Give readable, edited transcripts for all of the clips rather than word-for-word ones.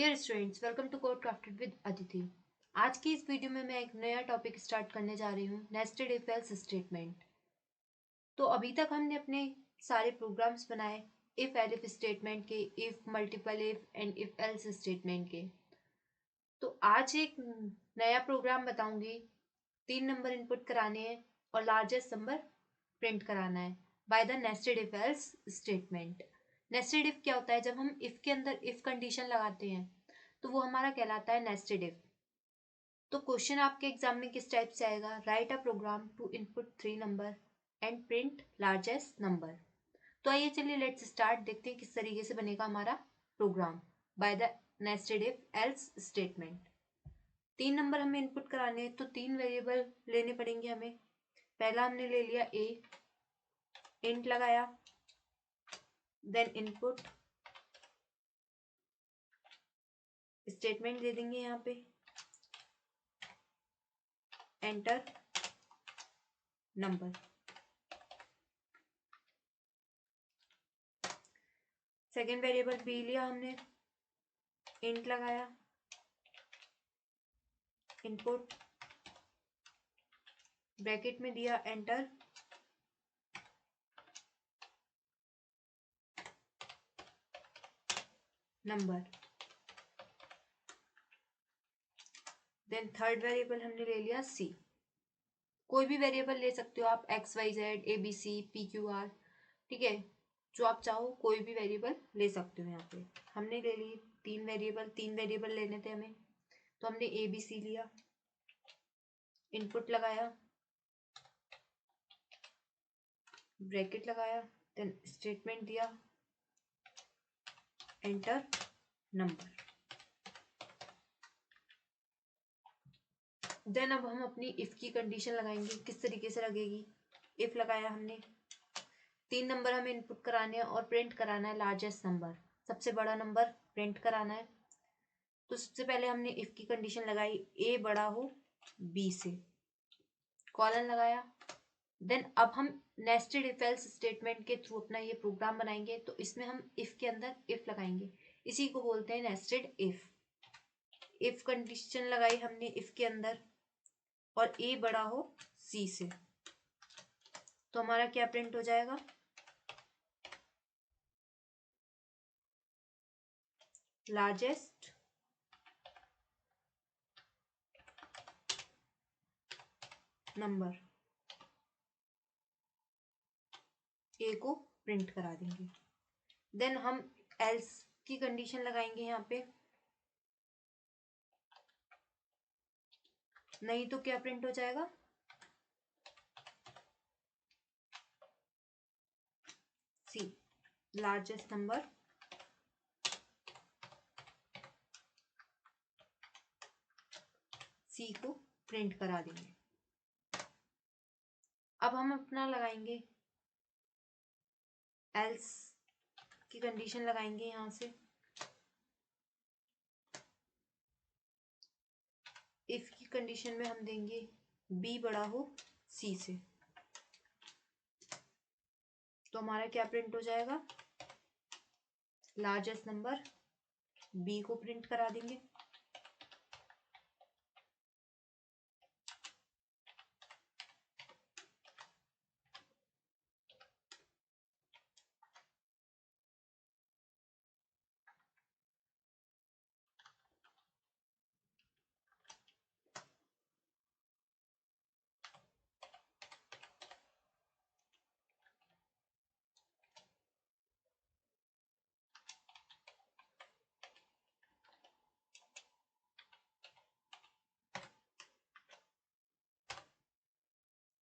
Dear students, welcome to code crafted with Aditi. आज की इस वीडियो में मैं एक नया टॉपिक स्टार्ट करने जा रही हूँ, नेस्टेड इफ एल्स स्टेटमेंट। तो अभी तक हमने अपने सारे प्रोग्राम्स बनाए इफ एल्फ स्टेटमेंट के, if multiple if and if else statement के। तो आज एक नया प्रोग्राम बताऊंगी। 3 नंबर इनपुट कराने हैं और लार्जेस्ट नंबर प्रिंट कराना है bye the nested if else statement. Nested if क्या होता है? जब हम इफ के अंदर इफ कंडीशन लगाते हैं तो वो हमारा कहलाता है नेस्टेड इफ। तो क्वेश्चन आपके एग्जाम में किस टाइप से आएगा? Write a program to input 3 number and print largest number. तो आइए चलिए लेट्स स्टार्ट, देखते हैं किस तरीके से बनेगा हमारा program by the nested if else statement. 3 number हमें इनपुट कराने हैं तो 3 वेरिएबल लेने पड़ेंगे हमें। पहला हमने ले लिया ए, इंट लगाया, देन इनपुट स्टेटमेंट दे देंगे यहाँ पे, enter number. Second variable B लिया हमने, इंट लगाया, इनपुट ब्रैकेट में दिया, enter number. Then third variable हमने ले लिया सी। कोई भी वेरिएबल ले सकते हो आप, X Y Z, A B C, P Q R, ठीक है, जो आप चाहो कोई भी वेरिएबल ले सकते हो। यहाँ पे हमने ले ली 3 वेरिएबल, 3 वेरिएबल लेने थे हमें, तो हमने ए बी सी लिया, इनपुट लगाया, ब्रैकेट लगाया, देन स्टेटमेंट दिया, एंटर नंबर। देन अब हम अपनी इफ की कंडीशन लगाएंगे। किस तरीके से लगेगी? इफ लगाया हमने, 3 नंबर हमें इनपुट कराने हैं और प्रिंट कराना है लार्जेस्ट नंबर, सबसे बड़ा नंबर प्रिंट कराना है। तो सबसे पहले हमने इफ की कंडीशन लगाई, ए बड़ा हो बी से, कॉलन लगाया। देन अब हम नेस्टेड इफ एल्स स्टेटमेंट के थ्रू अपना ये प्रोग्राम बनाएंगे। तो इसमें हम इफ के अंदर इफ लगाएंगे, इसी को बोलते हैं नेस्टेड इफ। इफ कंडीशन लगाई हमने इफ के अंदर और ए बड़ा हो सी से, तो हमारा क्या प्रिंट हो जाएगा? लार्जेस्ट नंबर, ए को प्रिंट करा देंगे। देन हम एल्स की कंडीशन लगाएंगे यहाँ पे, नहीं तो क्या प्रिंट हो जाएगा? सी, लार्जेस्ट नंबर सी को प्रिंट करा देंगे। अब हम अपना लगाएंगे एल्स की कंडीशन लगाएंगे यहां से, इफ की कंडीशन में हम देंगे बी बड़ा हो सी से, तो हमारा क्या प्रिंट हो जाएगा? लार्जेस्ट नंबर बी को प्रिंट करा देंगे।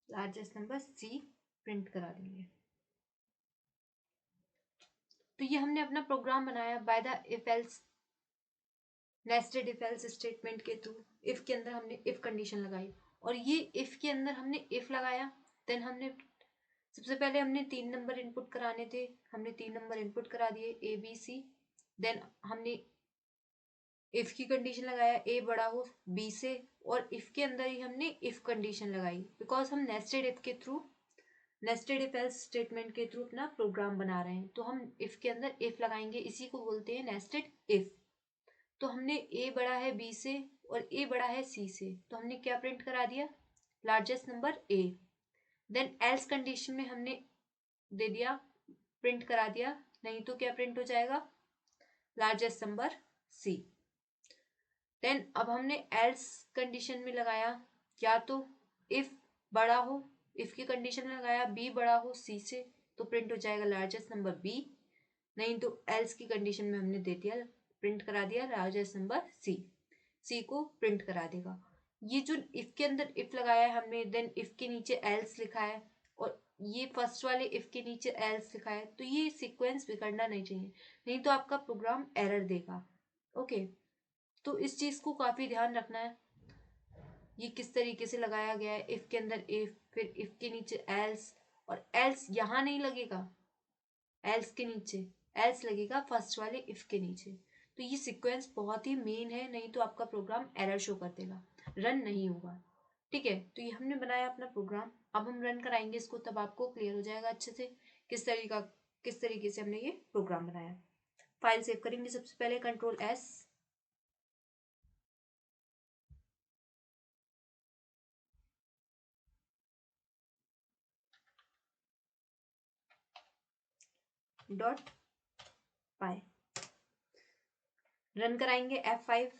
लार्जेस्ट नंबर सी प्रिंट करा देंगे। तो ये हमने अपना प्रोग्राम बनाया by the if else, nested if else statement के थ्रू। इफ के अंदर हमने इफ कंडीशन लगाई और ये इफ के अंदर हमने इफ लगाया। देन हमने सबसे पहले हमने 3 नंबर इनपुट कराने थे, हमने 3 नंबर इनपुट करा दिए, ए बी सी। देन हमने इफ की कंडीशन लगाया, ए बड़ा हो बी से, और इफ के अंदर ही हमने इफ कंडीशन लगाई, बिकॉज हम नेस्टेड इफ के through, nested if else statement के थ्रू अपना प्रोग्राम बना रहे हैं। तो हम इफ के अंदर इफ लगाएंगे, इसी को बोलते हैं नेस्टेड इफ। तो हमने ए बड़ा है बी से और ए बड़ा है सी से, तो हमने क्या प्रिंट करा दिया, largest number A. Then else condition में हमने दे दिया, प्रिंट करा दिया, नहीं तो क्या प्रिंट हो जाएगा, लार्जेस्ट नंबर सी। देन अब हमने एल्स कंडीशन में लगाया, या तो इफ बड़ा हो, इफ की कंडीशन में लगाया बी बड़ा हो सी से, तो प्रिंट हो जाएगा लार्जेस्ट नंबर बी, नहीं तो एल्स की कंडीशन में हमने दे दिया, प्रिंट करा दिया लार्जेस्ट नंबर सी, सी को प्रिंट करा देगा। ये जो इफ के अंदर इफ लगाया है हमने, देन इफ के नीचे एल्स लिखा है, और ये फर्स्ट वाले इफ के नीचे एल्स लिखा है, तो ये सीक्वेंस बिगड़ना नहीं चाहिए, नहीं तो आपका प्रोग्राम एरर देगा। ओके, तो इस चीज को काफी ध्यान रखना है, ये किस तरीके से लगाया गया है, इफ के अंदर इफ, फिर इफ के नीचे एल्स, और एल्स यहाँ नहीं लगेगा, एल्स के नीचे एल्स लगेगा फर्स्ट वाले इफ के नीचे। तो ये सीक्वेंस बहुत ही मेन है, नहीं तो आपका प्रोग्राम एरर शो कर देगा, रन नहीं होगा। ठीक है, तो ये हमने बनाया अपना प्रोग्राम, अब हम रन कराएंगे इसको, तब आपको क्लियर हो जाएगा अच्छे से किस तरीके से हमने ये प्रोग्राम बनाया। फाइल सेव करेंगे सबसे पहले, Ctrl+S, .py, रन कराएंगे F5।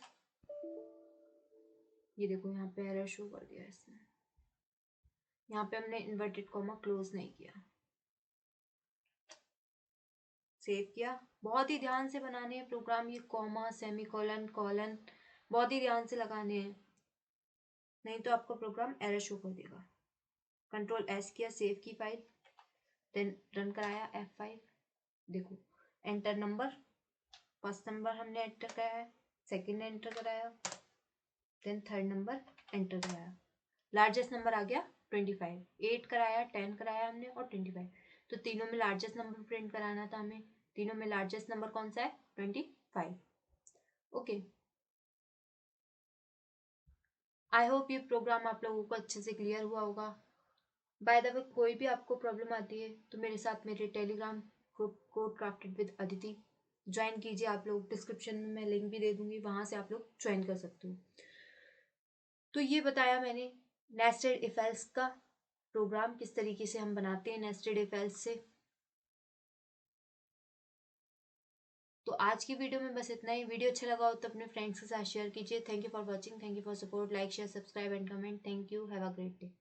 ये देखो यहाँ पे एरर शो कर दिया इसने, यहाँ पे हमने इन्वर्टेड कॉमा क्लोज नहीं किया। सेव किया, बहुत ही ध्यान से बनाने हैं प्रोग्राम, ये कॉमा सेमीकोलन कॉलन बहुत ही ध्यान से लगाने हैं, नहीं तो आपका प्रोग्राम एरर शो कर देगा। Ctrl+S किया, सेव की फाइल, देन रन कराया F5। देखो एंटर नंबर, फर्स्ट नंबर हमने एंटर कराया है, सेकंड एंटर कराया, देन थर्ड नंबर एंटर कराया, लार्जेस्ट नंबर आ गया 25, 8 कराया, 10 कराया हमने और 25, तो तीनों में लार्जेस्ट नंबर प्रिंट कराना था हमें, तीनों में लार्जेस्ट नंबर कौन सा है, 25। ओके, आई होप ये प्रोग्राम आप लोगों को अच्छे से क्लियर हुआ होगा। बाय द वे, कोई भी आपको प्रॉब्लम आती है तो मेरे साथ मेरे Telegram group code crafted with Aditi join कीजिए आप लोग, डिस्क्रिप्शन में मैं लिंक भी दे दूंगी, वहां से आप लोग ज्वाइन कर सकते हो। तो ये बताया मैंने नेस्टेड इफ एल्स का प्रोग्राम किस तरीके से हम बनाते हैं नेस्टेड इफ एल्स से। तो आज की वीडियो में बस इतना ही, वीडियो अच्छा लगा हो तो अपने फ्रेंड्स के साथ शेयर कीजिए। Thank you for watching, thank you for support, like share subscribe and comment, thank you, have a great day.